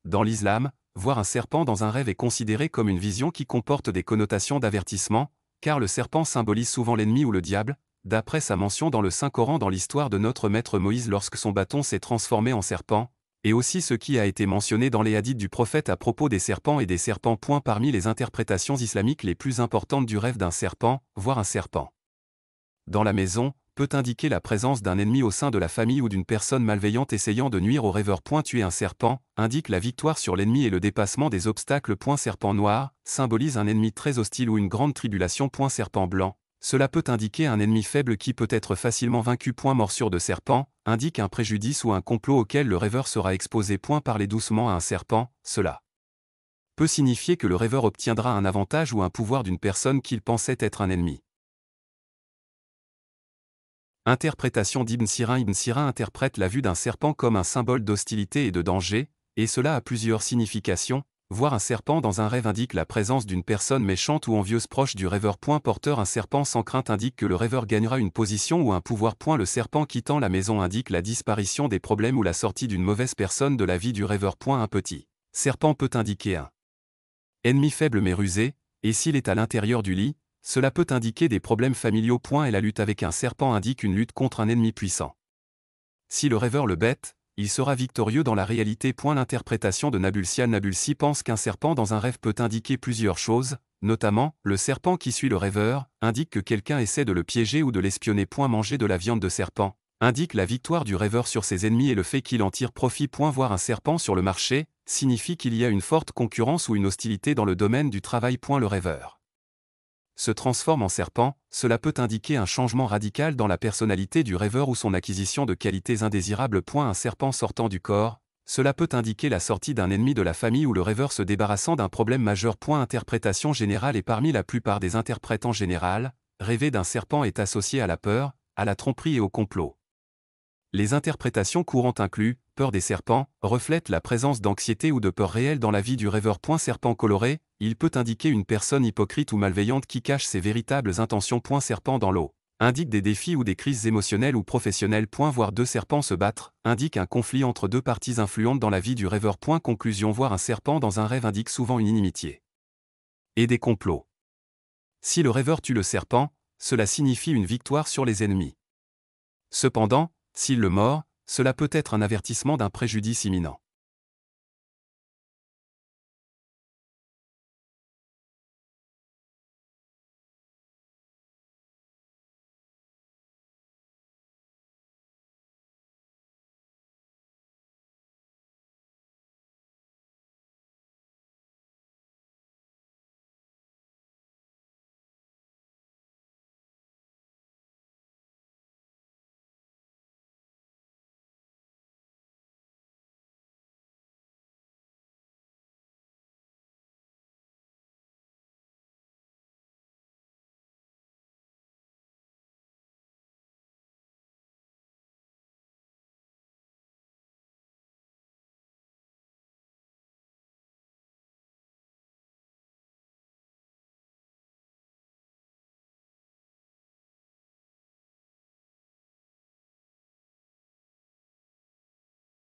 Dans l'islam, voir un serpent dans un rêve est considéré comme une vision qui comporte des connotations d'avertissement, car le serpent symbolise souvent l'ennemi ou le diable, d'après sa mention dans le Saint-Coran dans l'histoire de notre maître Moïse lorsque son bâton s'est transformé en serpent, et aussi ce qui a été mentionné dans les hadiths du prophète à propos des serpents et des serpents. Parmi les interprétations islamiques les plus importantes du rêve d'un serpent, voir un serpent dans la maison, peut indiquer la présence d'un ennemi au sein de la famille ou d'une personne malveillante essayant de nuire au rêveur. Tuer un serpent indique la victoire sur l'ennemi et le dépassement des obstacles. Serpent noir symbolise un ennemi très hostile ou une grande tribulation. Serpent blanc, cela peut indiquer un ennemi faible qui peut être facilement vaincu. Morsure de serpent indique un préjudice ou un complot auquel le rêveur sera exposé. Parler doucement à un serpent, cela peut signifier que le rêveur obtiendra un avantage ou un pouvoir d'une personne qu'il pensait être un ennemi. Interprétation d'Ibn Sirin. Ibn Sirin interprète la vue d'un serpent comme un symbole d'hostilité et de danger, et cela a plusieurs significations. Voir un serpent dans un rêve indique la présence d'une personne méchante ou envieuse proche du rêveur. Porteur un serpent sans crainte indique que le rêveur gagnera une position ou un pouvoir. Le serpent quittant la maison indique la disparition des problèmes ou la sortie d'une mauvaise personne de la vie du rêveur. Un petit serpent peut indiquer un ennemi faible mais rusé, et s'il est à l'intérieur du lit, cela peut indiquer des problèmes familiaux. Et la lutte avec un serpent indique une lutte contre un ennemi puissant. Si le rêveur le bête, il sera victorieux dans la réalité. L'interprétation de Nabulsi. Nabulsi pense qu'un serpent dans un rêve peut indiquer plusieurs choses, notamment, le serpent qui suit le rêveur, indique que quelqu'un essaie de le piéger ou de l'espionner. Manger de la viande de serpent indique la victoire du rêveur sur ses ennemis et le fait qu'il en tire profit. Voir un serpent sur le marché signifie qu'il y a une forte concurrence ou une hostilité dans le domaine du travail. Le rêveur se transforme en serpent, cela peut indiquer un changement radical dans la personnalité du rêveur ou son acquisition de qualités indésirables. Un serpent sortant du corps, cela peut indiquer la sortie d'un ennemi de la famille ou le rêveur se débarrassant d'un problème majeur. Interprétation générale. Et parmi la plupart des interprètes en général, rêver d'un serpent est associé à la peur, à la tromperie et au complot. Les interprétations courantes incluent peur des serpents, reflète la présence d'anxiété ou de peur réelle dans la vie du rêveur. Serpent coloré, il peut indiquer une personne hypocrite ou malveillante qui cache ses véritables intentions. Serpent dans l'eau, indique des défis ou des crises émotionnelles ou professionnelles. Voir deux serpents se battre, indique un conflit entre deux parties influentes dans la vie du rêveur. Conclusion. Voir un serpent dans un rêve indique souvent une inimitié et des complots. Si le rêveur tue le serpent, cela signifie une victoire sur les ennemis. Cependant, s'il le mord, cela peut être un avertissement d'un préjudice imminent.